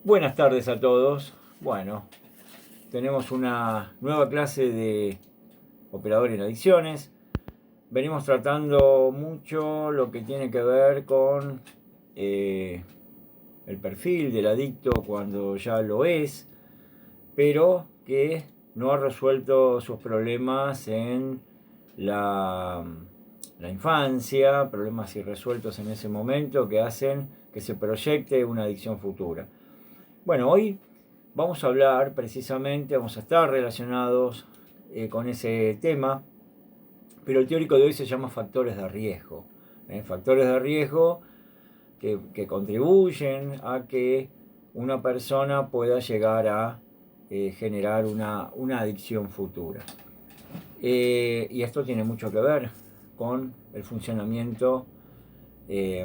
Buenas tardes a todos. Bueno, tenemos una nueva clase de operador en adicciones. Venimos tratando mucho lo que tiene que ver con el perfil del adicto cuando ya lo es, pero que no ha resuelto sus problemas en la, la infancia, problemas irresueltos en ese momento que hacen que se proyecte una adicción futura. Bueno, hoy vamos a hablar precisamente, vamos a estar relacionados con ese tema, pero el teórico de hoy se llama factores de riesgo. Factores de riesgo que contribuyen a que una persona pueda llegar a generar una adicción futura. Y esto tiene mucho que ver con el funcionamiento eh,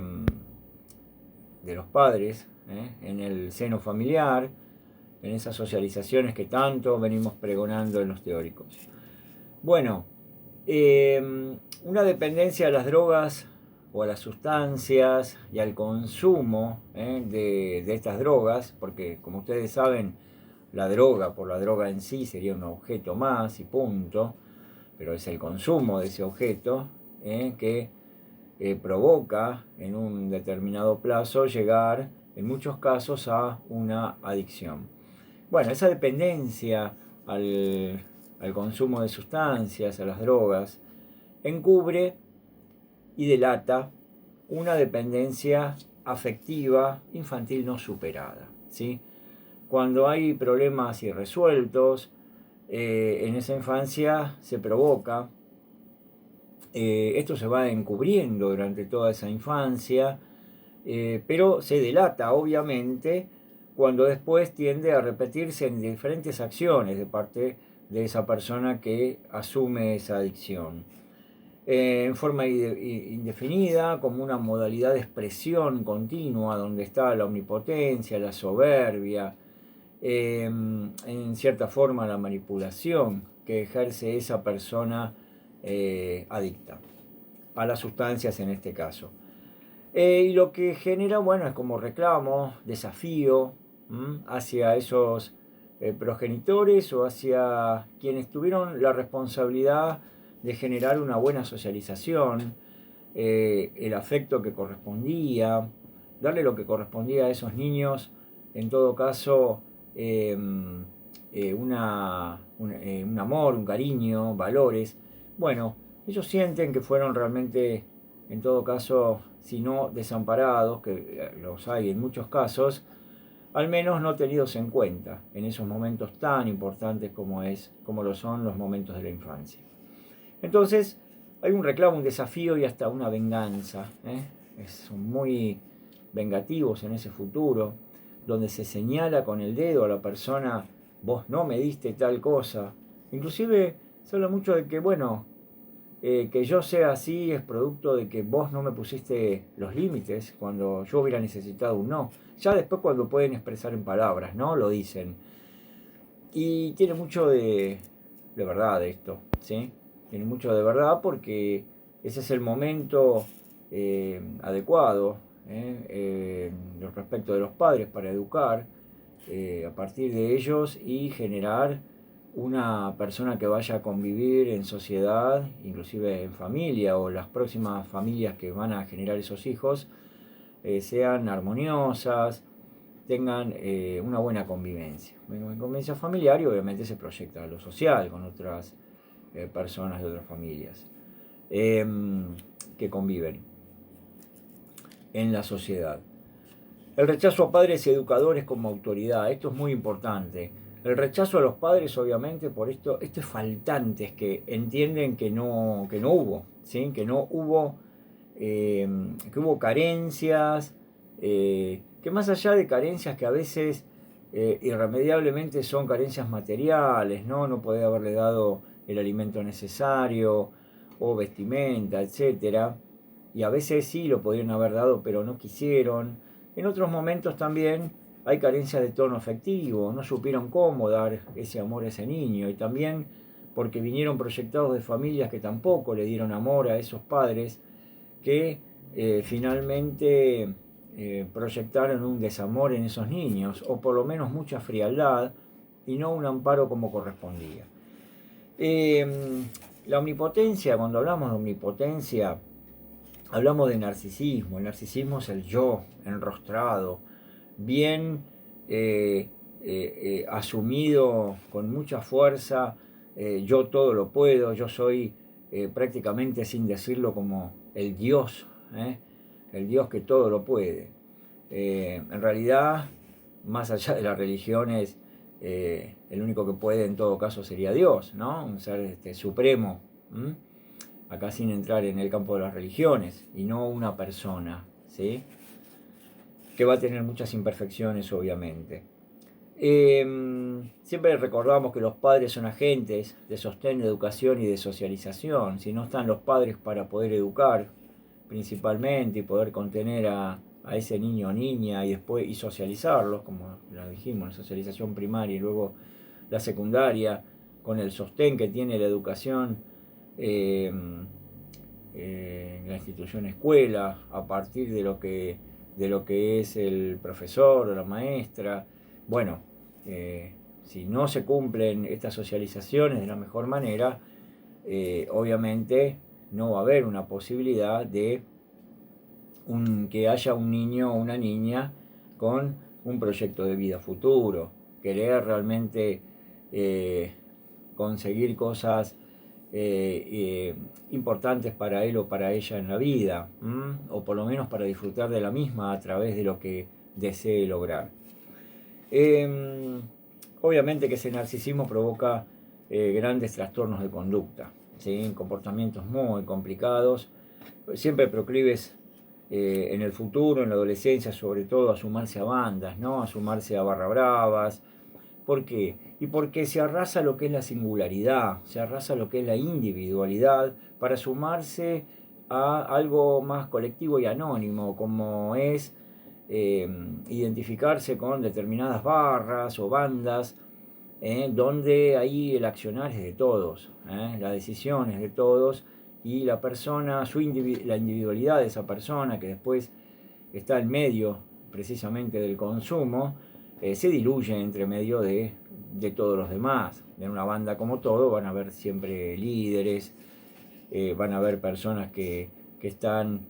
de los padres en el seno familiar, en esas socializaciones que tanto venimos pregonando en los teóricos. Bueno, una dependencia a las drogas o a las sustancias y al consumo de estas drogas, porque como ustedes saben, la droga por la droga en sí sería un objeto más y punto, pero es el consumo de ese objeto que provoca en un determinado plazo llegar en muchos casos a una adicción. Bueno, esa dependencia al consumo de sustancias, a las drogas, encubre y delata una dependencia afectiva infantil no superada, ¿sí? Cuando hay problemas irresueltos, en esa infancia se provoca, esto se va encubriendo durante toda esa infancia, pero se delata obviamente cuando después tiende a repetirse en diferentes acciones de parte de esa persona que asume esa adicción. En forma indefinida, como una modalidad de expresión continua, donde está la omnipotencia, la soberbia, en cierta forma la manipulación que ejerce esa persona adicta a las sustancias en este caso. Y lo que genera, bueno, es como reclamo, desafío hacia esos progenitores o hacia quienes tuvieron la responsabilidad de generar una buena socialización, el afecto que correspondía, darle lo que correspondía a esos niños, en todo caso, un amor, un cariño, valores. Bueno, ellos sienten que fueron realmente, en todo caso, si no desamparados, que los hay en muchos casos, al menos no tenidos en cuenta en esos momentos tan importantes como lo son los momentos de la infancia. Entonces, hay un reclamo, un desafío y hasta una venganza. Son muy vengativos en ese futuro, donde se señala con el dedo a la persona, vos no me diste tal cosa. Inclusive se habla mucho de que, bueno, que yo sea así es producto de que vos no me pusiste los límites cuando yo hubiera necesitado un no. Ya después cuando pueden expresar en palabras, ¿no? Lo dicen. Y tiene mucho de verdad esto, ¿sí? Tiene mucho de verdad porque ese es el momento adecuado respecto de los padres para educar a partir de ellos y generar una persona que vaya a convivir en sociedad, inclusive en familia o las próximas familias que van a generar esos hijos, sean armoniosas, tengan una buena convivencia. Una convivencia familiar y obviamente se proyecta a lo social con otras personas de otras familias que conviven en la sociedad. El rechazo a padres y educadores como autoridad, esto es muy importante. El rechazo a los padres, obviamente, por estos faltantes que entienden que no hubo, ¿sí? Que no hubo, que hubo carencias, que más allá de carencias que a veces irremediablemente son carencias materiales, ¿no? No poder haberle dado el alimento necesario o vestimenta, etcétera. Y a veces sí lo podrían haber dado, pero no quisieron. En otros momentos también hay carencia de tono afectivo, no supieron cómo dar ese amor a ese niño y también porque vinieron proyectados de familias que tampoco le dieron amor a esos padres que finalmente proyectaron un desamor en esos niños, o por lo menos mucha frialdad, y no un amparo como correspondía. La omnipotencia, cuando hablamos de omnipotencia, hablamos de narcisismo. El narcisismo es el yo enrostrado, bien asumido con mucha fuerza. Yo todo lo puedo, yo soy prácticamente, sin decirlo, como el Dios, el Dios que todo lo puede. En realidad, más allá de las religiones, el único que puede en todo caso sería Dios, ¿no? Un ser supremo. Acá sin entrar en el campo de las religiones, y no una persona, ¿sí? Que va a tener muchas imperfecciones, obviamente. Siempre recordamos que los padres son agentes de sostén, de educación y de socialización. Si no están los padres para poder educar, principalmente, y poder contener a ese niño o niña y después y socializarlos, como lo dijimos, la socialización primaria y luego la secundaria, con el sostén que tiene la educación en la institución escuela, a partir de lo que es el profesor o la maestra. Bueno, si no se cumplen estas socializaciones de la mejor manera, obviamente no va a haber una posibilidad de que haya un niño o una niña con un proyecto de vida futuro, querer realmente conseguir cosas importantes para él o para ella en la vida, o por lo menos para disfrutar de la misma a través de lo que desee lograr. Obviamente que ese narcisismo provoca grandes trastornos de conducta, ¿sí? Comportamientos muy complicados, siempre proclives en el futuro, en la adolescencia sobre todo, a sumarse a bandas, ¿no? A sumarse a barra bravas. ¿Por qué? Y porque se arrasa lo que es la singularidad, se arrasa lo que es la individualidad para sumarse a algo más colectivo y anónimo, como es identificarse con determinadas barras o bandas, donde ahí el accionar es de todos, la decisión es de todos, y la persona, la individualidad de esa persona, que después está en medio precisamente del consumo, se diluye entre medio de todos los demás. En una banda, como todo, van a haber siempre líderes, van a haber personas que están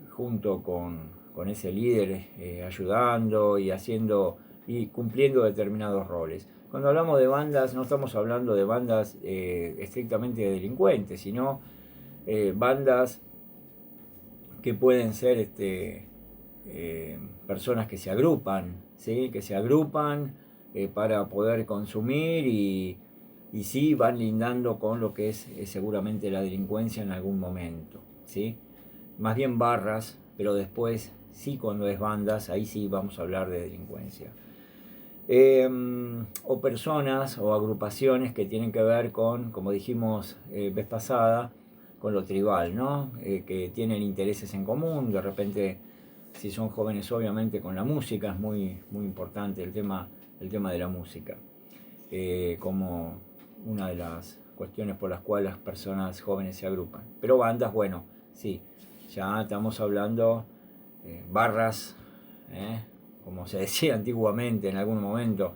junto con ese líder, ayudando y haciendo y cumpliendo determinados roles. Cuando hablamos de bandas, no estamos hablando de bandas estrictamente de delincuentes, sino bandas que pueden ser personas que se agrupan, ¿sí? Que se agrupan para poder consumir y sí van lindando con lo que es seguramente la delincuencia en algún momento, ¿sí? Más bien barras, pero después sí, cuando es bandas, ahí sí vamos a hablar de delincuencia. O personas o agrupaciones que tienen que ver con, como dijimos vez pasada, con lo tribal, ¿no? Que tienen intereses en común. De repente, si son jóvenes, obviamente con la música es muy, muy importante el tema de la música, como una de las cuestiones por las cuales las personas jóvenes se agrupan. Pero bandas, bueno, sí, ya estamos hablando barras, como se decía antiguamente en algún momento,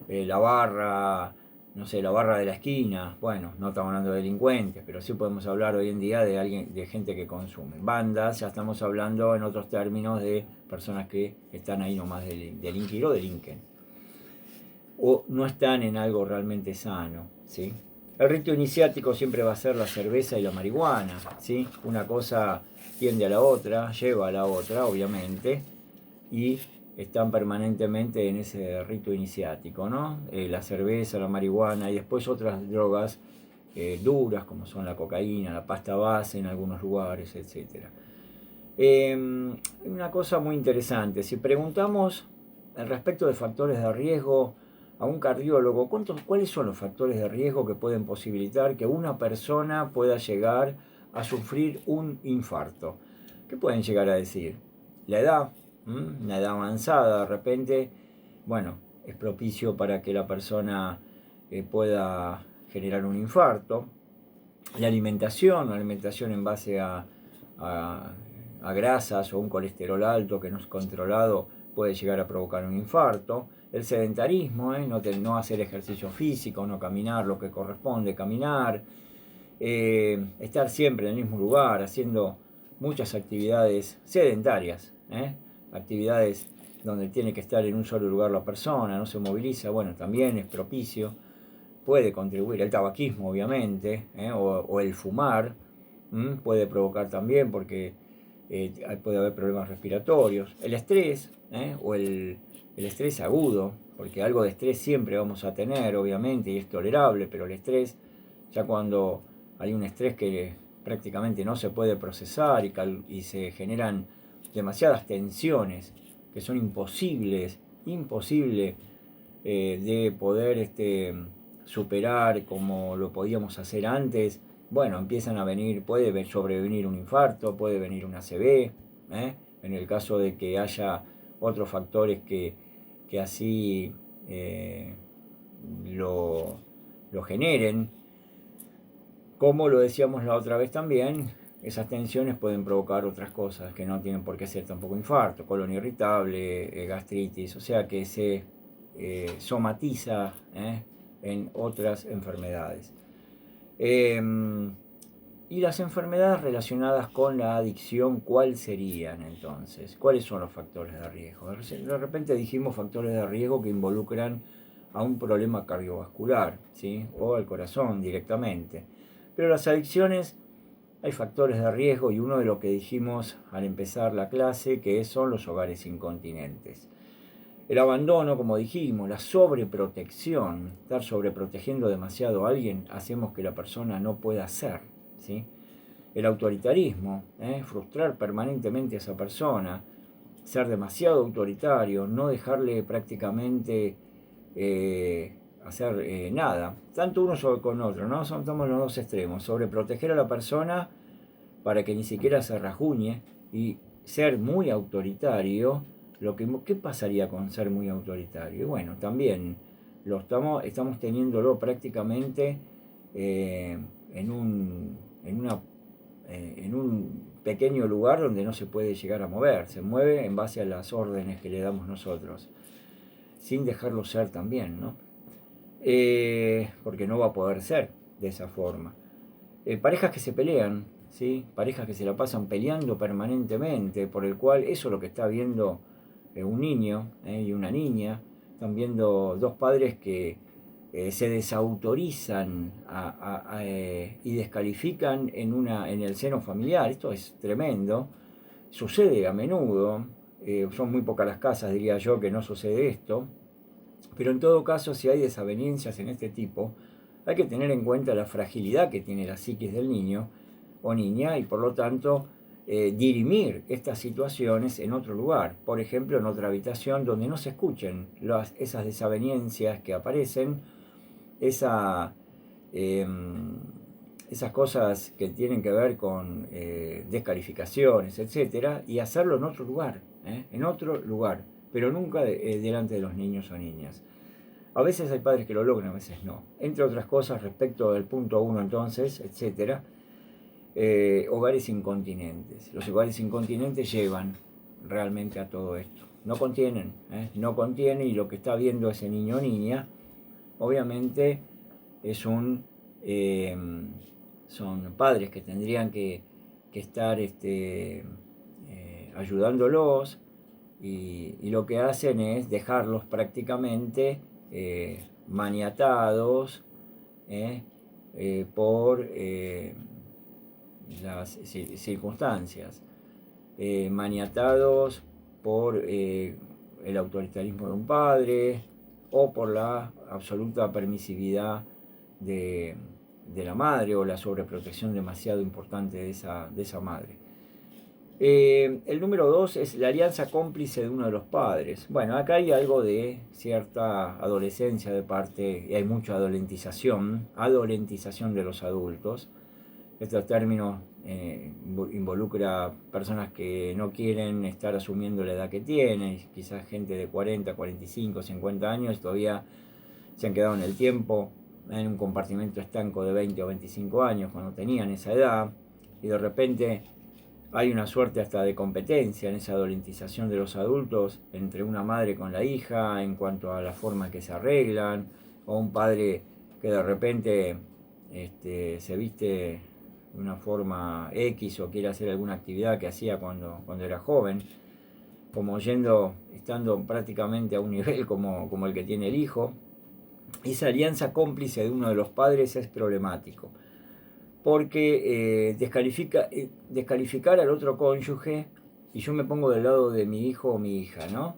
la barra, no sé, la barra de la esquina. Bueno, no estamos hablando de delincuentes, pero sí podemos hablar hoy en día de gente que consume. Bandas, ya estamos hablando en otros términos de personas que están ahí nomás de delinquir o delinquen, o no están en algo realmente sano, ¿sí? El rito iniciático siempre va a ser la cerveza y la marihuana, ¿sí? Una cosa tiende a la otra, lleva a la otra, obviamente, y están permanentemente en ese rito iniciático, ¿no? La cerveza, la marihuana y después otras drogas duras, como son la cocaína, la pasta base en algunos lugares, etc. Una cosa muy interesante, si preguntamos respecto de factores de riesgo a un cardiólogo, ¿cuáles son los factores de riesgo que pueden posibilitar que una persona pueda llegar a sufrir un infarto? ¿Qué pueden llegar a decir? La edad, una edad avanzada, de repente, bueno, es propicio para que la persona pueda generar un infarto. La alimentación en base a a grasas o un colesterol alto que no es controlado puede llegar a provocar un infarto. El sedentarismo, no hacer ejercicio físico, no caminar lo que corresponde caminar, estar siempre en el mismo lugar, haciendo muchas actividades sedentarias, actividades donde tiene que estar en un solo lugar la persona, no se moviliza, bueno, también es propicio, puede contribuir. El tabaquismo, obviamente, o el fumar, puede provocar también, porque puede haber problemas respiratorios. El estrés, o el estrés agudo, porque algo de estrés siempre vamos a tener, obviamente, y es tolerable, pero el estrés, ya cuando hay un estrés que prácticamente no se puede procesar y se generan demasiadas tensiones que son imposibles de poder superar como lo podíamos hacer antes. Bueno, empiezan a venir, puede sobrevenir un infarto, puede venir una ACV, en el caso de que haya otros factores que así lo, lo generen. Como lo decíamos la otra vez también, esas tensiones pueden provocar otras cosas que no tienen por qué ser tampoco infarto, colon irritable, gastritis, o sea que se somatiza en otras enfermedades. Y las enfermedades relacionadas con la adicción, ¿cuáles serían entonces? ¿Cuáles son los factores de riesgo? De repente dijimos factores de riesgo que involucran a un problema cardiovascular, ¿sí? O al corazón directamente. Pero las adicciones, hay factores de riesgo, y uno de lo que dijimos al empezar la clase, que son los hogares incontinentes. El abandono, como dijimos, la sobreprotección, estar sobreprotegiendo demasiado a alguien, hacemos que la persona no pueda hacer, ¿sí? El autoritarismo, frustrar permanentemente a esa persona, ser demasiado autoritario, no dejarle prácticamente hacer nada, tanto uno con otro, ¿no? Somos los dos extremos, sobreproteger a la persona para que ni siquiera se rajuñe, y ser muy autoritario. ¿Qué pasaría con ser muy autoritario? Y bueno, también estamos teniéndolo prácticamente en un pequeño lugar donde no se puede llegar a mover, se mueve en base a las órdenes que le damos nosotros, sin dejarlo ser también, ¿no? Porque no va a poder ser de esa forma. Parejas que se pelean, ¿sí? Parejas que se la pasan peleando permanentemente, por el cual eso es lo que está viendo un niño y una niña. Están viendo dos padres que se desautorizan y descalifican en el seno familiar. Esto es tremendo, sucede a menudo, son muy pocas las casas, diría yo, que no sucede esto, pero en todo caso, si hay desavenencias en este tipo, hay que tener en cuenta la fragilidad que tiene la psiquis del niño o niña, y por lo tanto dirimir estas situaciones en otro lugar, por ejemplo en otra habitación donde no se escuchen esas desavenencias que aparecen, esa, eh, esas cosas que tienen que ver con descalificaciones, etcétera, y hacerlo en otro lugar, pero nunca delante de los niños o niñas. A veces hay padres que lo logran, a veces no. Entre otras cosas, respecto del punto 1 entonces, etcétera, hogares incontinentes. Los hogares incontinentes llevan realmente a todo esto. No contienen, y lo que está viendo ese niño o niña, obviamente, eh, son padres que tendrían que estar ayudándolos, y lo que hacen es dejarlos prácticamente maniatados por las circunstancias, maniatados por el autoritarismo de un padre, o por la absoluta permisividad de, la madre, o la sobreprotección demasiado importante de esa madre. El número 2 es la alianza cómplice de uno de los padres. Bueno, acá hay algo de cierta adolescencia de parte, y hay mucha adolentización de los adultos. Este término involucra personas que no quieren estar asumiendo la edad que tienen, quizás gente de 40, 45, 50 años, todavía se han quedado en el tiempo, en un compartimento estanco de 20 o 25 años, cuando tenían esa edad, y de repente Hay una suerte hasta de competencia en esa adolescentización de los adultos entre una madre con la hija en cuanto a la forma que se arreglan, o un padre que de repente se viste de una forma X o quiere hacer alguna actividad que hacía cuando era joven, como estando prácticamente a un nivel como el que tiene el hijo. Esa alianza cómplice de uno de los padres es problemático, porque descalificar al otro cónyuge, y yo me pongo del lado de mi hijo o mi hija, ¿no?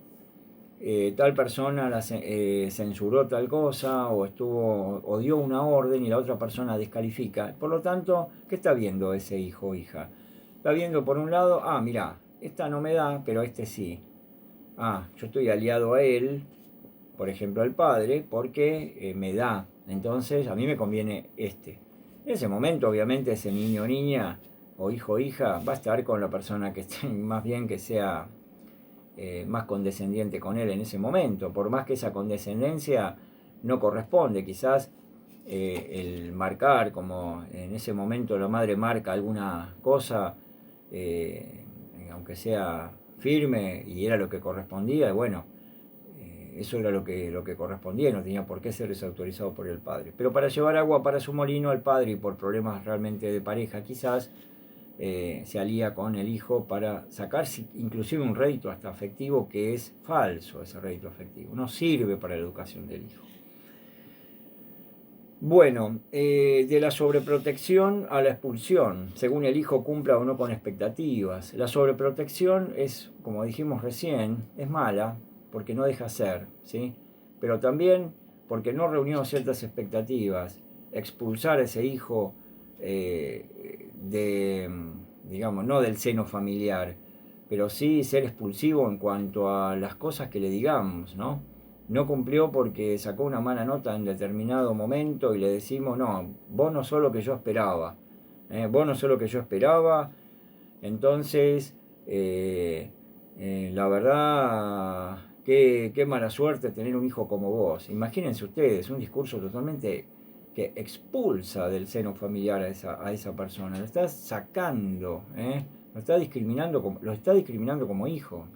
Tal persona censuró tal cosa o dio una orden y la otra persona descalifica. Por lo tanto, ¿qué está viendo ese hijo o hija? Está viendo por un lado, mirá, esta no me da, pero este sí. Yo estoy aliado a él, por ejemplo al padre, porque me da. Entonces a mí me conviene este. En ese momento, obviamente, ese niño o niña, o hijo o hija, va a estar con la persona que esté, más bien que sea más condescendiente con él en ese momento, por más que esa condescendencia no corresponde. Quizás el marcar, como en ese momento la madre marca alguna cosa, aunque sea firme, y era lo que correspondía, y bueno, eso era lo que correspondía y no tenía por qué ser desautorizado por el padre. Pero para llevar agua para su molino, el padre, y por problemas realmente de pareja quizás, se alía con el hijo para sacar inclusive un rédito hasta afectivo, que es falso. Ese rédito afectivo no sirve para la educación del hijo. Bueno, de la sobreprotección a la expulsión, según el hijo cumpla o no con expectativas. La sobreprotección es, como dijimos recién, es mala porque no deja ser, ¿sí? Pero también porque no reunió ciertas expectativas. Expulsar a ese hijo digamos, no del seno familiar, pero sí ser expulsivo en cuanto a las cosas que le digamos, ¿no? No cumplió porque sacó una mala nota en determinado momento y le decimos, no, vos no sos lo que yo esperaba, vos no sos lo que yo esperaba, entonces, la verdad, qué mala suerte tener un hijo como vos. Imagínense ustedes, un discurso totalmente que expulsa del seno familiar a esa persona, lo está sacando, lo está discriminando como hijo.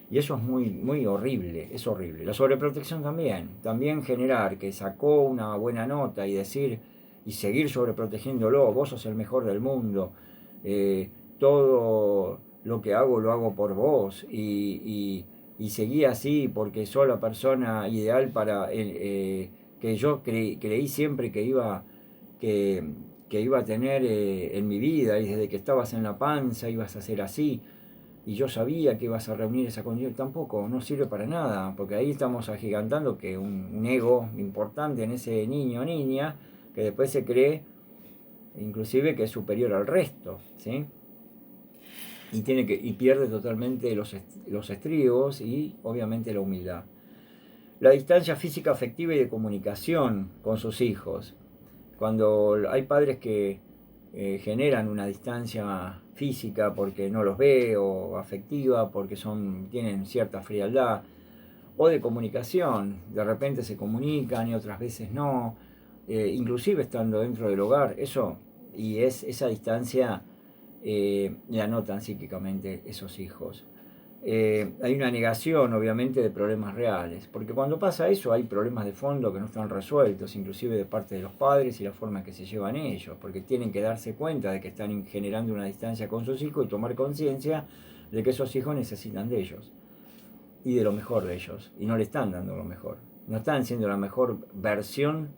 Y eso es muy horrible, es horrible. La sobreprotección también generar que sacó una buena nota y decir y seguir sobreprotegiéndolo, vos sos el mejor del mundo, todo lo que hago lo hago por vos y seguí así porque sos la persona ideal para que yo creí siempre que, que iba a tener en mi vida, y desde que estabas en la panza ibas a ser así y yo sabía que ibas a reunir esa condición. Tampoco, no sirve para nada, porque ahí estamos agigantando que un ego importante en ese niño o niña, que después se cree inclusive que es superior al resto, ¿sí? Y pierde totalmente los estribos y obviamente la humildad. La distancia física, afectiva y de comunicación con sus hijos. Cuando hay padres que generan una distancia física porque no los ve, o afectiva porque tienen cierta frialdad, o de comunicación, de repente se comunican y otras veces no, inclusive estando dentro del hogar, esa distancia la notan psíquicamente esos hijos. Hay una negación, obviamente, de problemas reales, porque cuando pasa eso hay problemas de fondo que no están resueltos, inclusive de parte de los padres y la forma en que se llevan ellos, porque tienen que darse cuenta de que están generando una distancia con sus hijos y tomar conciencia de que esos hijos necesitan de ellos y de lo mejor de ellos, y no le están dando lo mejor. No están siendo la mejor versión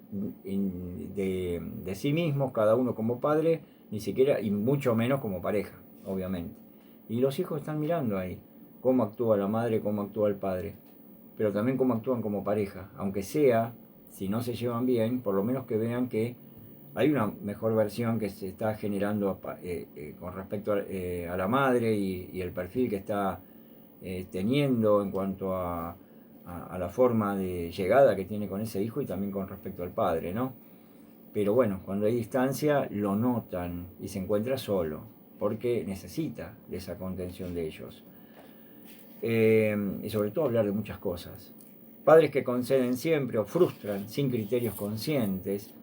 de sí mismos, cada uno como padre, ni siquiera, y mucho menos como pareja, obviamente. Y los hijos están mirando ahí cómo actúa la madre, cómo actúa el padre, pero también cómo actúan como pareja, aunque sea, si no se llevan bien, por lo menos que vean que hay una mejor versión que se está generando con respecto a la madre y el perfil que está teniendo en cuanto a la forma de llegada que tiene con ese hijo y también con respecto al padre, ¿no? Pero bueno, cuando hay distancia lo notan y se encuentra solo, porque necesita de esa contención de ellos. Y sobre todo hablar de muchas cosas. Padres que conceden siempre o frustran sin criterios conscientes,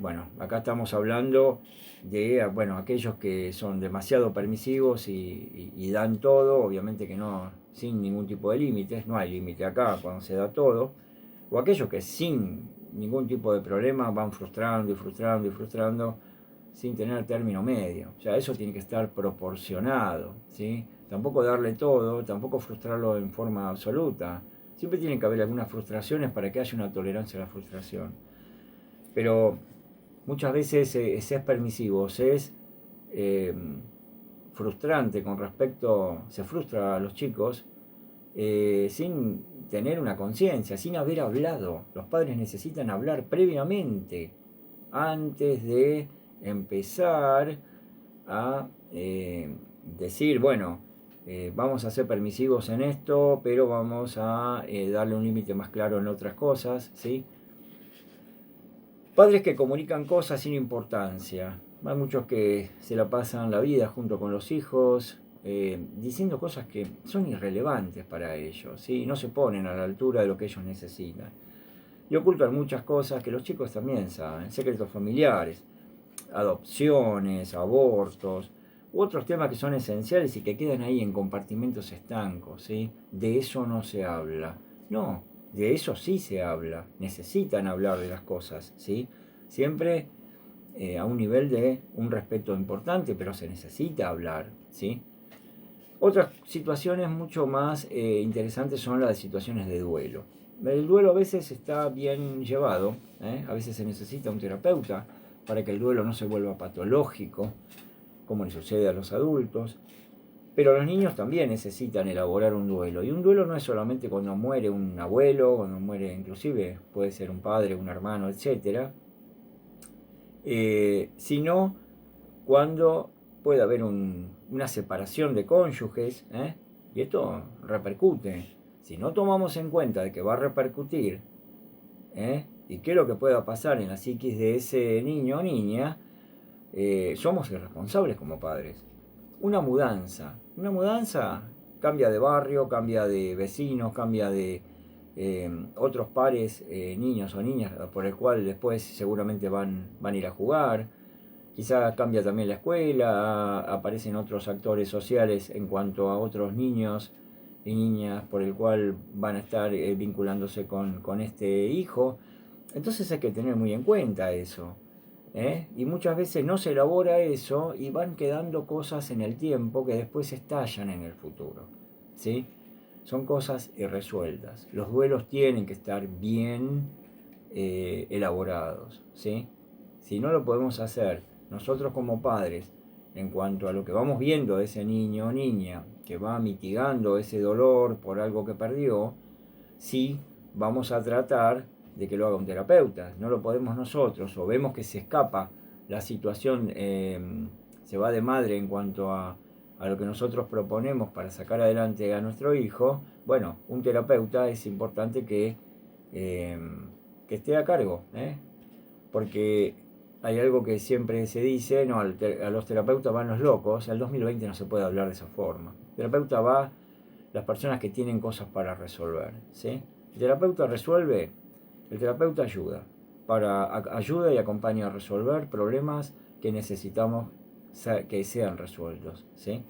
bueno, acá estamos hablando de, bueno, aquellos que son demasiado permisivos y dan todo, obviamente que no, sin ningún tipo de límites, no hay límite acá cuando se da todo, o aquellos que sin ningún tipo de problema van frustrando y frustrando y frustrando sin tener término medio. O sea, eso tiene que estar proporcionado, ¿sí? Tampoco darle todo, tampoco frustrarlo en forma absoluta. Siempre tiene que haber algunas frustraciones para que haya una tolerancia a la frustración. Pero muchas veces se es permisivo, se es eh, frustrante con respecto, se frustra a los chicos sin tener una conciencia, sin haber hablado. Los padres necesitan hablar previamente, antes de empezar a decir, bueno, vamos a ser permisivos en esto, pero vamos a darle un límite más claro en otras cosas, ¿sí? Padres que comunican cosas sin importancia. Hay muchos que se la pasan la vida junto con los hijos, diciendo cosas que son irrelevantes para ellos, ¿sí? No se ponen a la altura de lo que ellos necesitan. Y ocultan muchas cosas que los chicos también saben, secretos familiares, adopciones, abortos, u otros temas que son esenciales y que quedan ahí en compartimentos estancos, ¿sí? De eso no se habla. No, de eso sí se habla. Necesitan hablar de las cosas, ¿sí? Siempre a un nivel de un respeto importante, pero se necesita hablar, ¿sí? Otras situaciones mucho más interesantes son las situaciones de duelo. El duelo a veces está bien llevado, a veces se necesita un terapeuta para que el duelo no se vuelva patológico, como le sucede a los adultos. Pero los niños también necesitan elaborar un duelo. Y un duelo no es solamente cuando muere un abuelo, cuando muere inclusive, puede ser un padre, un hermano, etc. Sino cuando puede haber una separación de cónyuges, y esto repercute. Si no tomamos en cuenta de que va a repercutir, y qué es lo que pueda pasar en la psiquis de ese niño o niña, somos irresponsables como padres. Una mudanza cambia de barrio, cambia de vecinos, cambia de otros pares, niños o niñas, por el cual después seguramente van a ir a jugar. Quizá cambia también la escuela, aparecen otros actores sociales en cuanto a otros niños y niñas por el cual van a estar vinculándose con este hijo. Entonces hay que tener muy en cuenta eso. Y muchas veces no se elabora eso y van quedando cosas en el tiempo que después estallan en el futuro. ¿Sí? Son cosas irresueltas. Los duelos tienen que estar bien elaborados. ¿Sí? Si no lo podemos hacer nosotros como padres, en cuanto a lo que vamos viendo de ese niño o niña que va mitigando ese dolor por algo que perdió, sí vamos a tratar de que lo haga un terapeuta. No lo podemos nosotros, o vemos que se escapa la situación, se va de madre en cuanto a lo que nosotros proponemos para sacar adelante a nuestro hijo. Bueno, un terapeuta es importante eh, que esté a cargo, porque hay algo que siempre se dice, no, a los terapeutas van los locos. El 2020 no se puede hablar de esa forma. El terapeuta va las personas que tienen cosas para resolver, ¿sí? El terapeuta resuelve, el terapeuta ayuda y acompaña a resolver problemas que necesitamos que sean resueltos, ¿sí?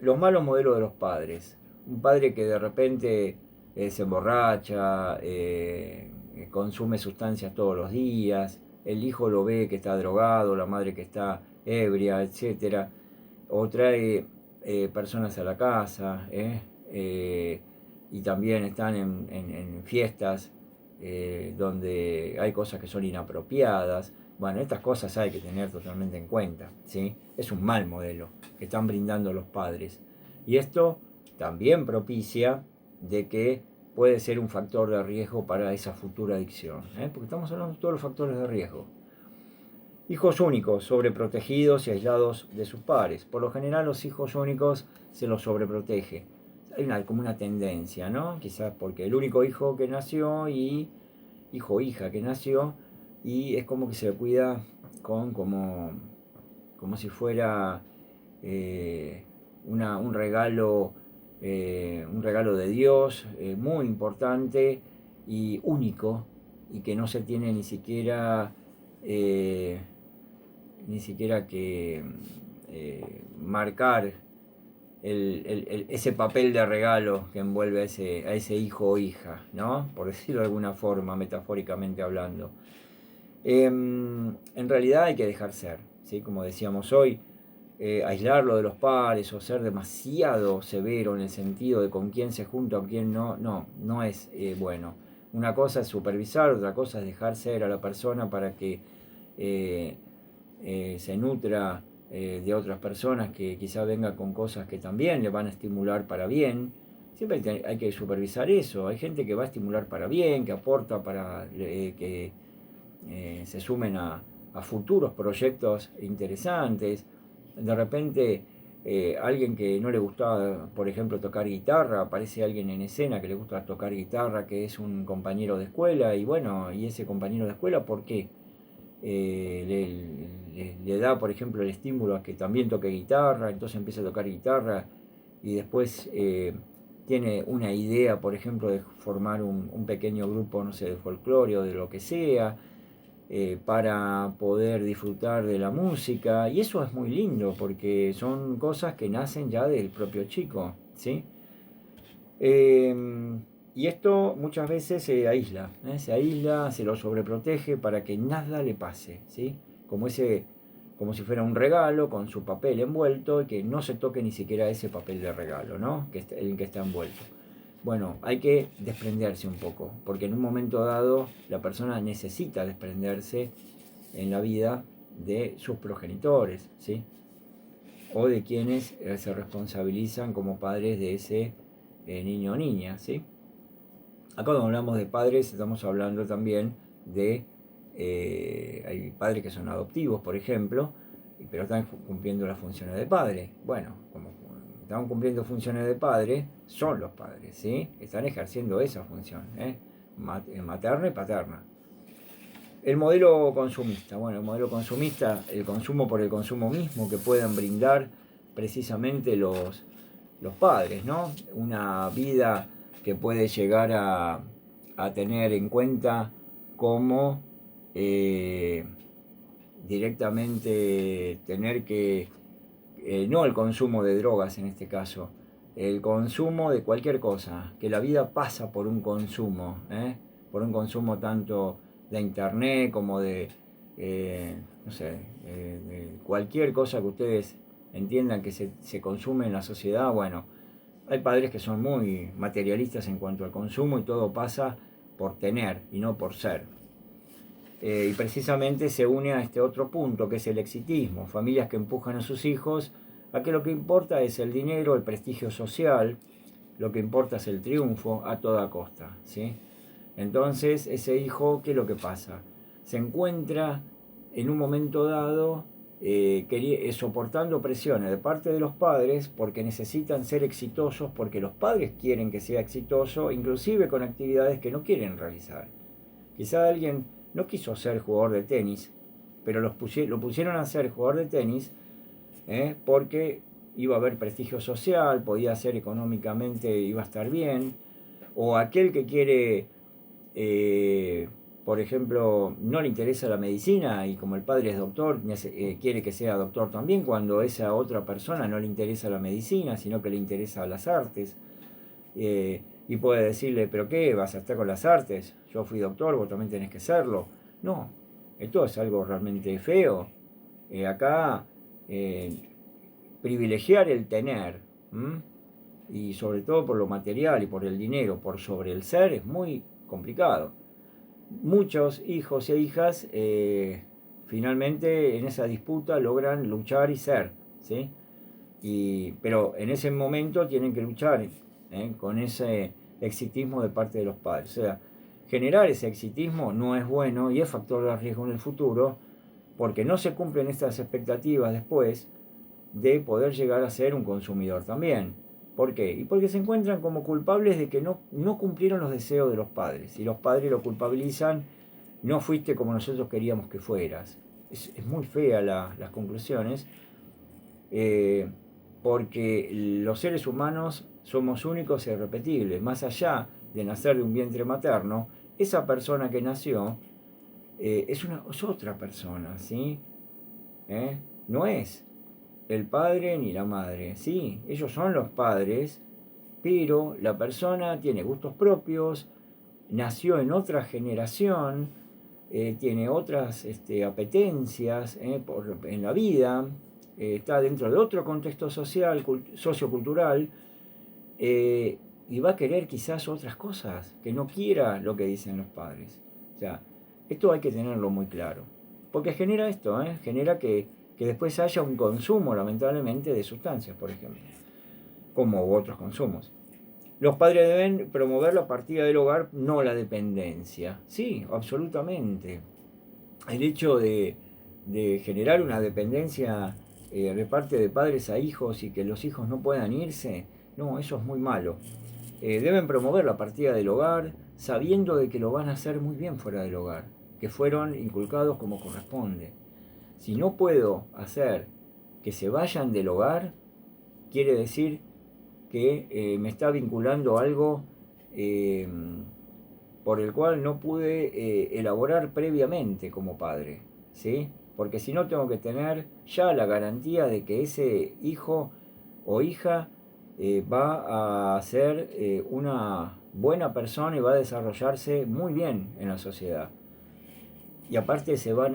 Los malos modelos de los padres. Un padre que de repente se emborracha, consume sustancias todos los días, el hijo lo ve que está drogado, la madre que está ebria, etc. O trae personas a la casa, y también están en fiestas donde hay cosas que son inapropiadas. Bueno, estas cosas hay que tener totalmente en cuenta, ¿sí? Es un mal modelo que están brindando los padres. Y esto también propicia de que puede ser un factor de riesgo para esa futura adicción, porque estamos hablando de todos los factores de riesgo. Hijos únicos, sobreprotegidos y aislados de sus pares. Por lo general los hijos únicos se los sobreprotege. Hay como una tendencia, ¿no? Quizás porque el único hijo que nació y hijo o hija que nació, y es como que se cuida como si fuera un regalo de Dios muy importante y único, y que no se tiene ni siquiera que marcar ese papel de regalo que envuelve a ese hijo o hija, ¿no? Por decirlo de alguna forma, metafóricamente hablando. En realidad hay que dejar ser, ¿sí? Como decíamos hoy, aislarlo de los pares o ser demasiado severo en el sentido de con quién se junta o quién no es bueno. Una cosa es supervisar, otra cosa es dejar ser a la persona para que eh, se nutra de otras personas que quizá venga con cosas que también le van a estimular para bien. Siempre hay que supervisar eso. Hay gente que va a estimular para bien, que aporta para que se sumen a futuros proyectos interesantes. De repente alguien que no le gustaba, por ejemplo, tocar guitarra, aparece alguien en escena que le gusta tocar guitarra, que es un compañero de escuela, y bueno, y ese compañero de escuela, ¿por qué? Le da, por ejemplo, el estímulo a que también toque guitarra, entonces empieza a tocar guitarra y después tiene una idea, por ejemplo, de formar un pequeño grupo, no sé, de folclore o de lo que sea, para poder disfrutar de la música. Y eso es muy lindo porque son cosas que nacen ya del propio chico, ¿sí? Y esto muchas veces se aísla, se lo sobreprotege para que nada le pase, ¿sí? Como si fuera un regalo con su papel envuelto y que no se toque ni siquiera ese papel de regalo, ¿no? El que está envuelto. Bueno, hay que desprenderse un poco, porque en un momento dado la persona necesita desprenderse en la vida de sus progenitores, ¿sí? O de quienes se responsabilizan como padres de ese niño o niña, ¿sí? Acá cuando hablamos de padres estamos hablando también de, hay padres que son adoptivos, por ejemplo, pero están cumpliendo las funciones de padre. Bueno, como están cumpliendo funciones de padre, son los padres, ¿sí? Están ejerciendo esa función, materna y paterna. El modelo consumista, bueno, el modelo consumista, el consumo por el consumo mismo que puedan brindar precisamente los padres, ¿no? Una vida que puede llegar a tener en cuenta como directamente tener que, no el consumo de drogas en este caso, el consumo de cualquier cosa, que la vida pasa por un consumo tanto de internet como de, no sé, de cualquier cosa que ustedes entiendan que se consume en la sociedad. Bueno, hay padres que son muy materialistas en cuanto al consumo y todo pasa por tener y no por ser. Y precisamente se une a este otro punto que es el exitismo, familias que empujan a sus hijos a que lo que importa es el dinero, el prestigio social, lo que importa es el triunfo a toda costa, ¿sí? Entonces ese hijo, ¿qué es lo que pasa? Se encuentra en un momento dado soportando presiones de parte de los padres porque necesitan ser exitosos, porque los padres quieren que sea exitoso, inclusive con actividades que no quieren realizar. Quizá alguien no quiso ser jugador de tenis, pero lo pusieron a ser jugador de tenis porque iba a haber prestigio social, podía ser económicamente, iba a estar bien, o aquel que quiere, por ejemplo, no le interesa la medicina y como el padre es doctor, quiere que sea doctor también, cuando esa otra persona no le interesa la medicina, sino que le interesa las artes. Y puede decirle, pero ¿qué? ¿Vas a estar con las artes? Yo fui doctor, vos también tenés que serlo. No, esto es algo realmente feo. Acá eh, privilegiar el tener, ¿m? Y sobre todo por lo material y por el dinero, por sobre el ser, es muy complicado. Muchos hijos e hijas finalmente en esa disputa logran luchar y ser, ¿sí? Pero en ese momento tienen que luchar con ese exitismo de parte de los padres. O sea, generar ese exitismo no es bueno y es factor de riesgo en el futuro porque no se cumplen estas expectativas después de poder llegar a ser un consumidor también. ¿Por qué? Y porque se encuentran como culpables de que no cumplieron los deseos de los padres y los padres lo culpabilizan, no fuiste como nosotros queríamos que fueras. Es muy fea las conclusiones. Eh, Porque los seres humanos somos únicos e irrepetibles, más allá de nacer de un vientre materno, esa persona que nació es otra persona, ¿sí? No es el padre ni la madre, sí, ellos son los padres, pero la persona tiene gustos propios, nació en otra generación, tiene otras apetencias en la vida, está dentro de otro contexto social, sociocultural, y va a querer quizás otras cosas, que no quiera lo que dicen los padres. O sea, esto hay que tenerlo muy claro, porque genera esto, genera que después haya un consumo, lamentablemente, de sustancias, por ejemplo, como otros consumos. Los padres deben promover la partida del hogar, no la dependencia. Sí, absolutamente. El hecho de generar una dependencia de parte de padres a hijos y que los hijos no puedan irse, no, eso es muy malo. Deben promover la partida del hogar sabiendo de que lo van a hacer muy bien fuera del hogar, que fueron inculcados como corresponde. Si no puedo hacer que se vayan del hogar, quiere decir que me está vinculando algo eh, por el cual no pude elaborar previamente como padre, ¿sí? Porque si no tengo que tener ya la garantía de que ese hijo o hija va a ser una buena persona y va a desarrollarse muy bien en la sociedad. Y aparte se va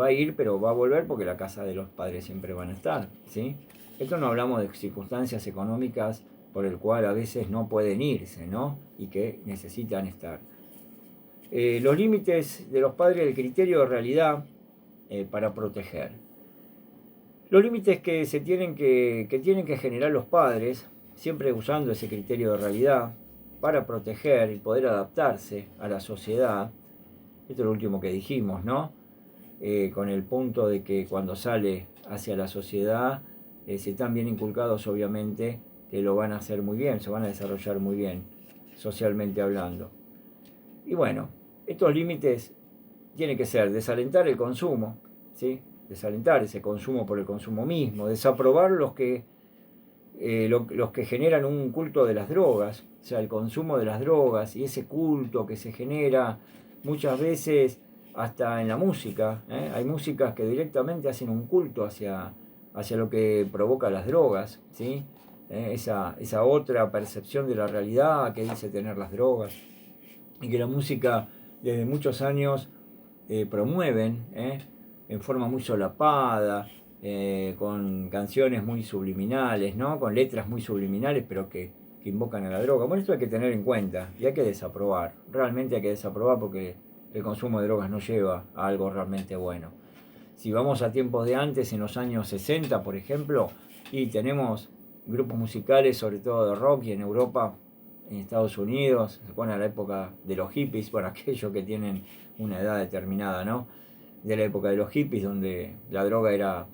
a ir, pero va a volver porque la casa de los padres siempre van a estar, ¿sí? Esto no hablamos de circunstancias económicas por el cual a veces no pueden irse, ¿no? Y que necesitan estar. Los límites de los padres del criterio de realidad para proteger. Los límites que tienen que generar los padres, siempre usando ese criterio de realidad, para proteger y poder adaptarse a la sociedad. Esto es lo último que dijimos, ¿no? Con el punto de que cuando sale hacia la sociedad, se están bien inculcados, obviamente, que lo van a hacer muy bien, se van a desarrollar muy bien, socialmente hablando. Y bueno, estos límites tienen que ser desalentar el consumo, ¿sí? Desalentar ese consumo por el consumo mismo, desaprobar los que generan un culto de las drogas, o sea, el consumo de las drogas y ese culto que se genera muchas veces hasta en la música. Hay músicas que directamente hacen un culto hacia lo que provoca las drogas, ¿sí? Esa otra percepción de la realidad que dice tener las drogas, y que la música desde muchos años promueven en forma muy solapada, con canciones muy subliminales, ¿no? Con letras muy subliminales, pero que invocan a la droga. Bueno, esto hay que tener en cuenta y hay que desaprobar. Realmente hay que desaprobar porque el consumo de drogas no lleva a algo realmente bueno. Si vamos a tiempos de antes, en los años 60, por ejemplo, y tenemos grupos musicales, sobre todo de rock, y en Europa, en Estados Unidos, se pone a la época de los hippies, bueno, aquellos que tienen una edad determinada, ¿no? De la época de los hippies, donde la droga era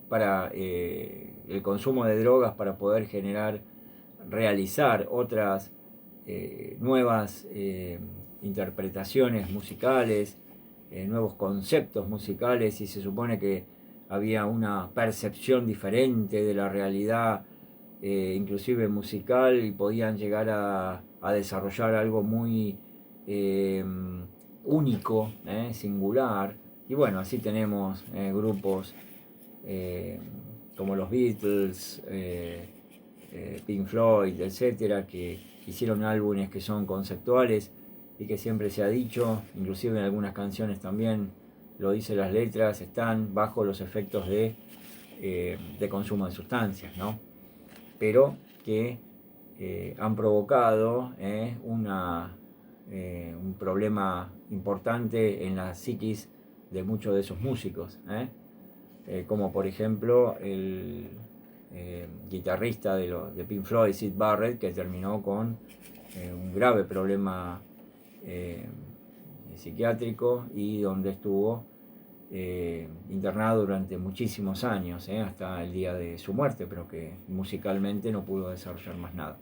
para el consumo de drogas para poder realizar otras nuevas interpretaciones musicales, nuevos conceptos musicales, y se supone que había una percepción diferente de la realidad, inclusive musical, y podían llegar a desarrollar algo muy único, singular. Y bueno, así tenemos grupos como los Beatles, Pink Floyd, etcétera, que hicieron álbumes que son conceptuales y que siempre se ha dicho, inclusive en algunas canciones también lo dice las letras, están bajo los efectos de consumo de sustancias, ¿no? Pero que han provocado un problema importante en la psiquis de muchos de esos músicos, como por ejemplo el guitarrista de Pink Floyd, Syd Barrett, que terminó con un grave problema psiquiátrico y donde estuvo internado durante muchísimos años, hasta el día de su muerte, pero que musicalmente no pudo desarrollar más nada.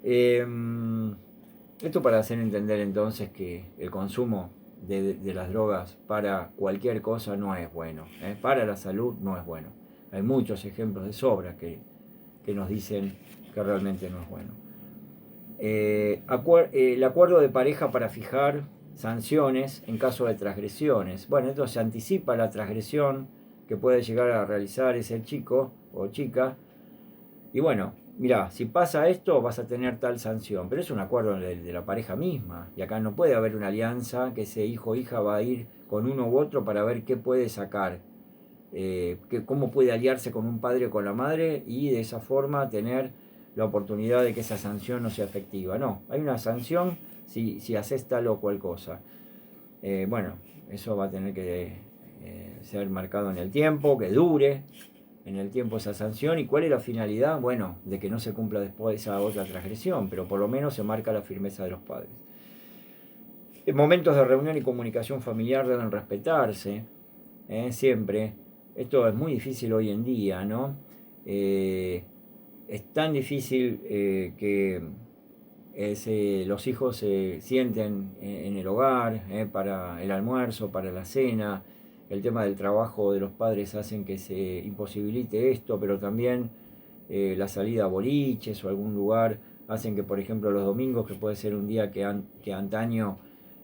Esto para hacer entender entonces que el consumo de las drogas para cualquier cosa no es bueno, para la salud no es bueno. Hay muchos ejemplos de sobra que nos dicen que realmente no es bueno. El acuerdo de pareja para fijar sanciones en caso de transgresiones. Bueno, esto se anticipa la transgresión que puede llegar a realizar ese chico o chica. Y bueno, mira, si pasa esto vas a tener tal sanción, pero es un acuerdo de la pareja misma. Y acá no puede haber una alianza que ese hijo o hija va a ir con uno u otro para ver qué puede sacar. Cómo puede aliarse con un padre o con la madre y de esa forma tener la oportunidad de que esa sanción no sea efectiva. No, hay una sanción si haces tal o cual cosa. Bueno, eso va a tener que ser marcado en el tiempo, que dure en el tiempo esa sanción. ¿Y cuál es la finalidad? Bueno, de que no se cumpla después esa otra transgresión, pero por lo menos se marca la firmeza de los padres. Momentos de reunión y comunicación familiar deben respetarse, siempre. Esto es muy difícil hoy en día, ¿no? Es tan difícil que los hijos se sienten en el hogar para el almuerzo, para la cena. El tema del trabajo de los padres hacen que se imposibilite esto, pero también la salida a boliches o algún lugar hacen que, por ejemplo, los domingos, que puede ser un día que antaño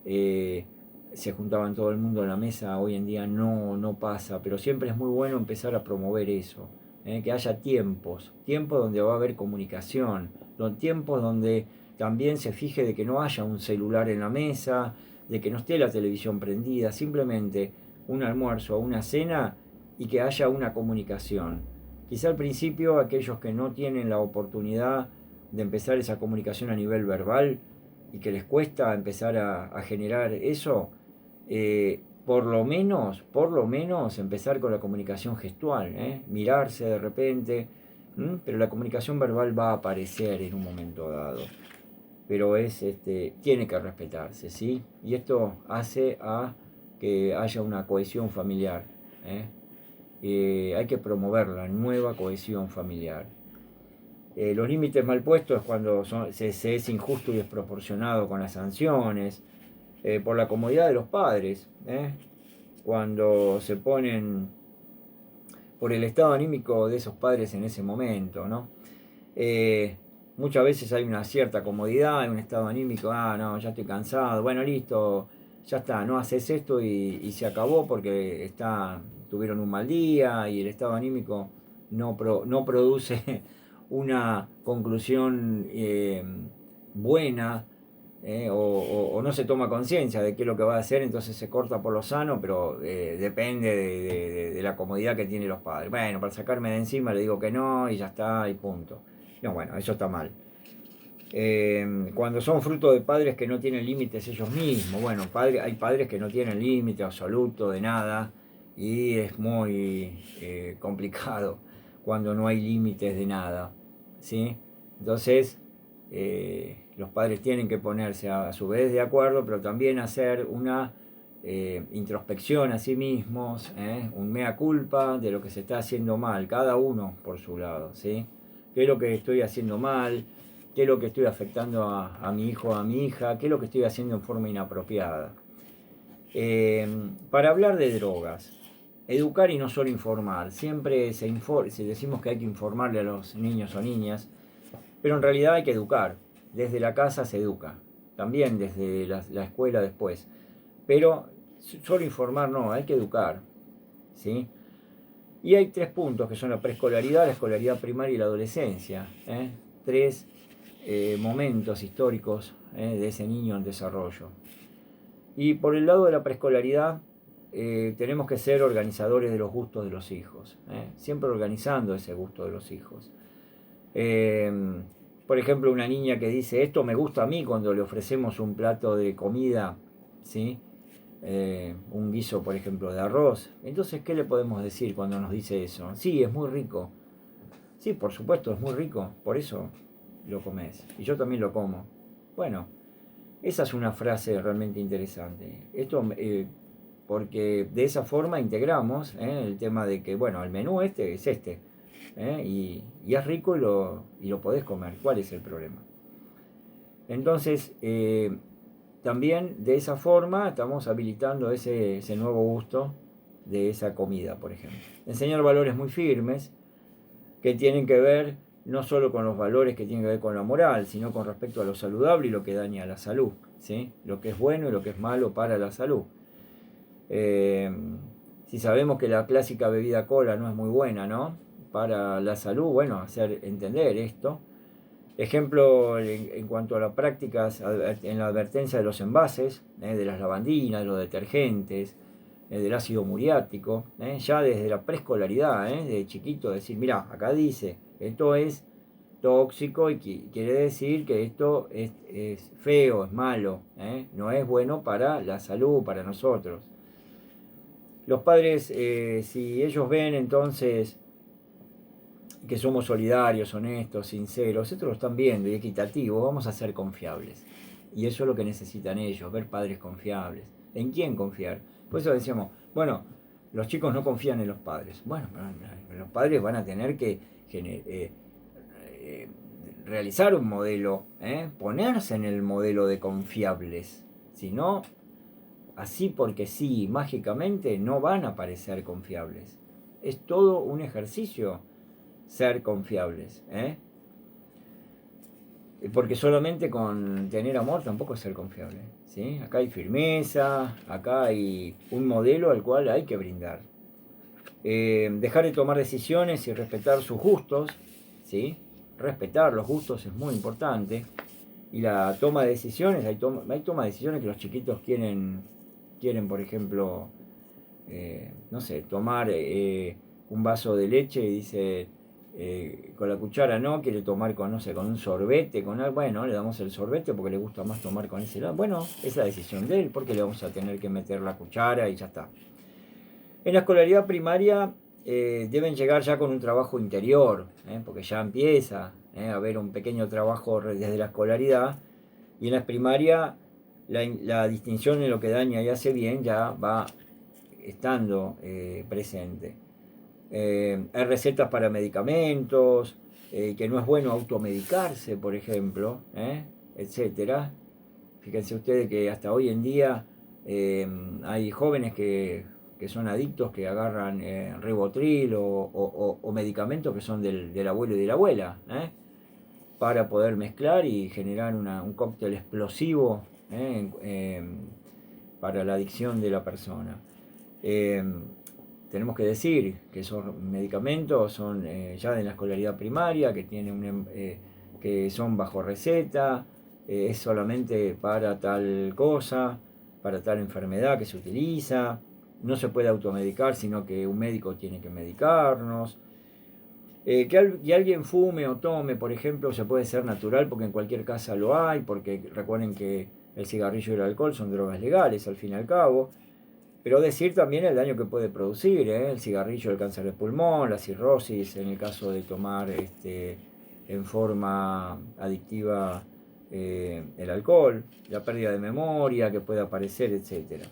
eh, se juntaban todo el mundo en la mesa, hoy en día no pasa, pero siempre es muy bueno empezar a promover eso, que haya tiempos donde va a haber comunicación, tiempos donde también se fije de que no haya un celular en la mesa, de que no esté la televisión prendida, simplemente un almuerzo o una cena y que haya una comunicación. Quizá al principio aquellos que no tienen la oportunidad de empezar esa comunicación a nivel verbal y que les cuesta empezar a generar eso, por lo menos empezar con la comunicación gestual, mirarse de repente, pero la comunicación verbal va a aparecer en un momento dado, pero tiene que respetarse, ¿sí? Y esto hace a que haya una cohesión familiar, ¿eh? Hay que promover la nueva cohesión familiar. Los límites mal puestos es cuando se es injusto y desproporcionado con las sanciones, por la comodidad de los padres, cuando se ponen por el estado anímico de esos padres en ese momento, ¿no? Muchas veces hay una cierta comodidad, hay un estado anímico, no, ya estoy cansado, bueno, listo, ya está, no haces esto y se acabó porque tuvieron un mal día y el estado anímico no produce una conclusión buena, o no se toma conciencia de qué es lo que va a hacer, entonces se corta por lo sano, pero depende de la comodidad que tienen los padres. Bueno, para sacarme de encima le digo que no y ya está y punto. No, bueno, eso está mal. Cuando son fruto de padres que no tienen límites ellos mismos, bueno, hay padres que no tienen límite absoluto de nada y es muy complicado cuando no hay límites de nada, ¿sí? Entonces, los padres tienen que ponerse a su vez de acuerdo, pero también hacer una introspección a sí mismos, un mea culpa de lo que se está haciendo mal, cada uno por su lado, ¿sí? ¿Qué es lo que estoy haciendo mal? ¿Qué es lo que estoy afectando a mi hijo o a mi hija? ¿Qué es lo que estoy haciendo en forma inapropiada? Para hablar de drogas, educar y no solo informar. Siempre se decimos que hay que informarle a los niños o niñas, pero en realidad hay que educar. Desde la casa se educa, también desde la escuela después. Pero solo informar no, hay que educar, ¿sí? Y hay 3 puntos que son la preescolaridad, la escolaridad primaria y la adolescencia. 3 momentos históricos de ese niño en desarrollo. Y por el lado de la preescolaridad, tenemos que ser organizadores de los gustos de los hijos, siempre organizando ese gusto de los hijos. Por ejemplo, una niña que dice, esto me gusta a mí, cuando le ofrecemos un plato de comida, ¿sí? Un guiso, por ejemplo, de arroz. Entonces, ¿qué le podemos decir cuando nos dice eso? Sí, es muy rico. Sí, por supuesto, es muy rico, por eso lo comes. Y yo también lo como. Bueno, esa es una frase realmente interesante. Esto, porque de esa forma integramos el tema de que, bueno, el menú este es este. Y es rico y lo podés comer. ¿Cuál es el problema? Entonces, también de esa forma estamos habilitando ese nuevo gusto de esa comida, por ejemplo. Enseñar valores muy firmes que tienen que ver no solo con los valores que tienen que ver con la moral, sino con respecto a lo saludable y lo que daña a la salud, ¿sí? Lo que es bueno y lo que es malo para la salud. Si sabemos que la clásica bebida cola no es muy buena, ¿no? Para la salud, bueno, hacer entender esto. Ejemplo en cuanto a las prácticas, en la advertencia de los envases, de las lavandinas, de los detergentes, del ácido muriático, ya desde la preescolaridad, de chiquito, decir, mira, acá dice, esto es tóxico y quiere decir que esto es feo, es malo, no es bueno para la salud, para nosotros. Los padres, si ellos ven entonces que somos solidarios, honestos, sinceros, esto lo están viendo y equitativos, vamos a ser confiables. Y eso es lo que necesitan ellos, ver padres confiables. ¿En quién confiar? Por eso decíamos, bueno, los chicos no confían en los padres. Bueno, los padres van a tener que realizar un modelo, ponerse en el modelo de confiables. Si no, así porque sí, mágicamente no van a parecer confiables. Es todo un ejercicio ser confiables, porque solamente con tener amor tampoco es ser confiable, ¿sí? Acá hay firmeza, acá hay un modelo al cual hay que brindar. Dejar de tomar decisiones y respetar sus gustos, ¿sí? Respetar los gustos es muy importante. Y la toma de decisiones, hay toma de decisiones que los chiquitos quieren por ejemplo, no sé, tomar un vaso de leche y dice, con la cuchara no, quiere tomar con, no sé, con un sorbete, con algo, bueno, le damos el sorbete porque le gusta más tomar con ese lado. Bueno, es la decisión de él, porque le vamos a tener que meter la cuchara y ya está. En la escolaridad primaria deben llegar ya con un trabajo interior, porque ya empieza a haber un pequeño trabajo desde la escolaridad, y en la primaria la distinción en lo que daña y hace bien ya va estando presente. Hay recetas para medicamentos, que no es bueno automedicarse, por ejemplo, etcétera. Fíjense ustedes que hasta hoy en día hay jóvenes que son adictos, que agarran Rivotril o medicamentos que son del abuelo y de la abuela, para poder mezclar y generar un cóctel explosivo para la adicción de la persona. Tenemos que decir que esos medicamentos son ya de la escolaridad primaria, que son bajo receta, es solamente para tal cosa, para tal enfermedad que se utiliza, no se puede automedicar, sino que un médico tiene que medicarnos. Que alguien fume o tome, por ejemplo, se puede ser natural porque en cualquier casa lo hay, porque recuerden que el cigarrillo y el alcohol son drogas legales al fin y al cabo. Pero decir también el daño que puede producir, el cigarrillo, el cáncer de pulmón, la cirrosis, en el caso de tomar en forma adictiva el alcohol, la pérdida de memoria que puede aparecer, etc.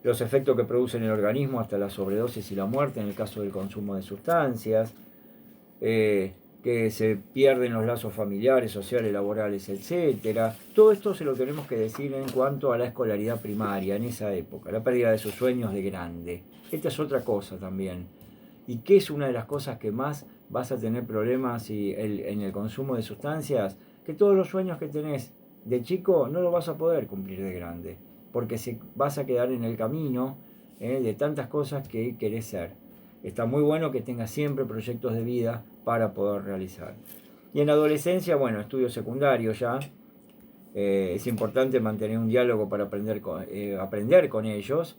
Los efectos que produce en el organismo hasta la sobredosis y la muerte en el caso del consumo de sustancias, que se pierden los lazos familiares, sociales, laborales, etcétera. Todo esto se lo tenemos que decir en cuanto a la escolaridad primaria en esa época, la pérdida de sus sueños de grande. Esta es otra cosa también. ¿Y qué es una de las cosas que más vas a tener problemas en el consumo de sustancias? Que todos los sueños que tenés de chico no los vas a poder cumplir de grande, porque vas a quedar en el camino de tantas cosas que querés ser. Está muy bueno que tengas siempre proyectos de vida para poder realizar. Y en la adolescencia, bueno, estudios secundarios ya. Es importante mantener un diálogo para aprender con ellos.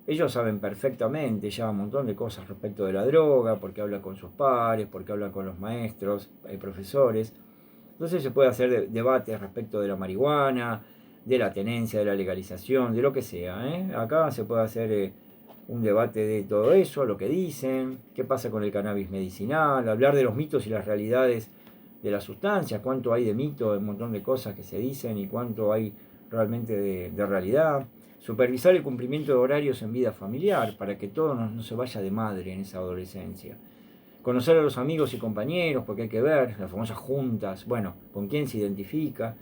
Ellos saben perfectamente ya un montón de cosas respecto de la droga, porque hablan con sus pares, porque hablan con los maestros, profesores. Entonces se puede hacer debates respecto de la marihuana, de la tenencia, de la legalización, de lo que sea. Acá se puede hacer un debate de todo eso, lo que dicen, qué pasa con el cannabis medicinal, hablar de los mitos y las realidades de las sustancias, cuánto hay de mito, un montón de cosas que se dicen y cuánto hay realmente de realidad. Supervisar el cumplimiento de horarios en vida familiar para que todo no se vaya de madre en esa adolescencia. Conocer a los amigos y compañeros, porque hay que ver las famosas juntas, bueno, con quién se identifica.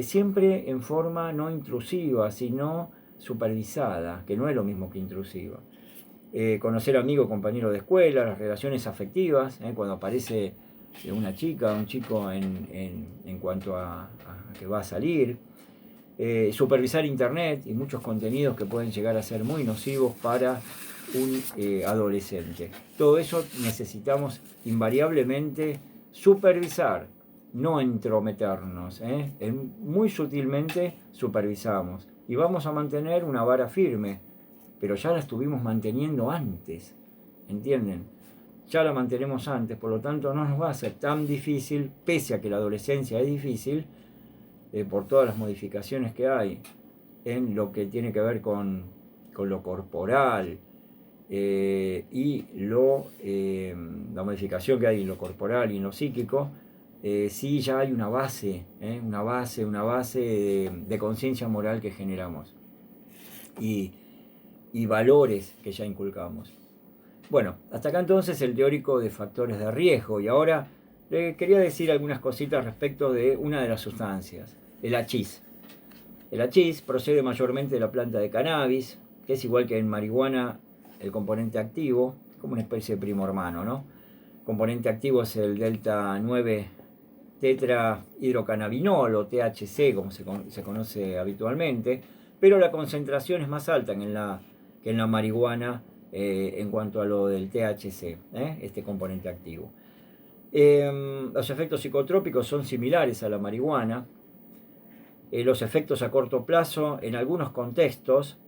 Siempre en forma no intrusiva, sino supervisada, que no es lo mismo que intrusiva. Conocer amigos, compañeros de escuela, las relaciones afectivas, cuando aparece de una chica, un chico en cuanto a que va a salir. Supervisar internet y muchos contenidos que pueden llegar a ser muy nocivos para un adolescente. Todo eso necesitamos invariablemente supervisar, no entrometernos. Muy sutilmente supervisamos y vamos a mantener una vara firme, pero ya la estuvimos manteniendo antes, ¿entienden? Ya la mantenemos antes, por lo tanto no nos va a ser tan difícil, pese a que la adolescencia es difícil, por todas las modificaciones que hay en lo que tiene que ver con lo corporal, y la modificación que hay en lo corporal y en lo psíquico. Sí, ya hay una base de conciencia moral que generamos y valores que ya inculcamos. Bueno, hasta acá entonces el teórico de factores de riesgo, y ahora quería decir algunas cositas respecto de una de las sustancias, el hachís. El hachís procede mayormente de la planta de cannabis, que es igual que en marihuana el componente activo, como una especie de primo hermano, ¿no? El componente activo es el delta 9 tetrahidrocannabinol o THC, como se conoce habitualmente, pero la concentración es más alta que en la marihuana en cuanto a lo del THC, este componente activo. Los efectos psicotrópicos son similares a la marihuana. Los efectos a corto plazo, en algunos contextos,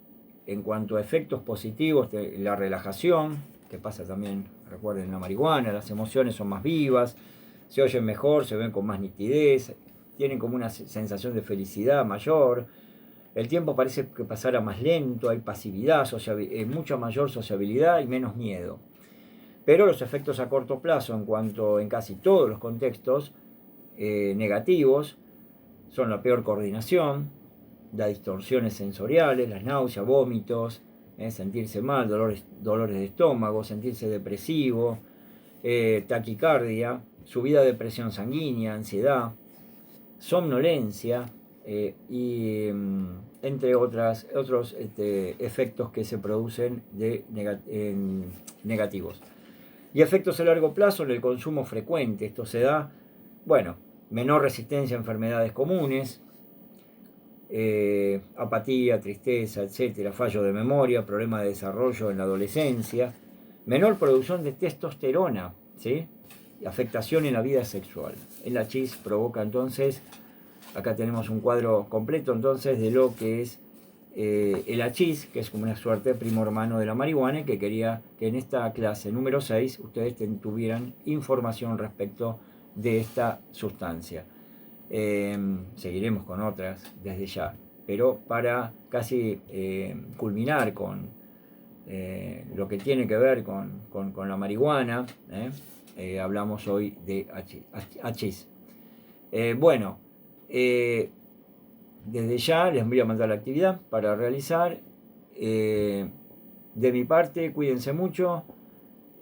en cuanto a efectos positivos, la relajación, que pasa también, recuerden, en la marihuana, las emociones son más vivas, se oyen mejor, se ven con más nitidez, tienen como una sensación de felicidad mayor, el tiempo parece que pasara más lento, hay pasividad, mucha mayor sociabilidad y menos miedo. Pero los efectos a corto plazo, en casi todos los contextos negativos, son la peor coordinación, las distorsiones sensoriales, las náuseas, vómitos, sentirse mal, dolores de estómago, sentirse depresivo, taquicardia, subida de presión sanguínea, ansiedad, somnolencia y entre otros efectos que se producen negativos. Y efectos a largo plazo en el consumo frecuente. Esto se da, menor resistencia a enfermedades comunes, apatía, tristeza, etcétera, fallo de memoria, problema de desarrollo en la adolescencia, menor producción de testosterona, ¿sí? Y afectación en la vida sexual. El hachís provoca entonces, acá tenemos un cuadro completo entonces de lo que es el hachís, que es como una suerte de primo hermano de la marihuana, y que quería que en esta clase número 6 ustedes tuvieran información respecto de esta sustancia. Seguiremos con otras desde ya, pero para casi culminar con lo que tiene que ver con la marihuana, hablamos hoy de hachís. Desde ya les voy a mandar la actividad para realizar. De mi parte, cuídense mucho.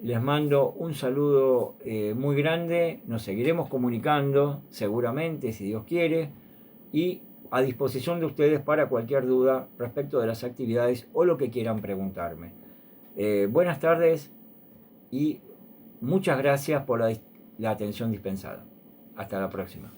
Les mando un saludo muy grande. Nos seguiremos comunicando seguramente, si Dios quiere. Y a disposición de ustedes para cualquier duda respecto de las actividades o lo que quieran preguntarme. Buenas tardes y muchas gracias por la atención dispensada. Hasta la próxima.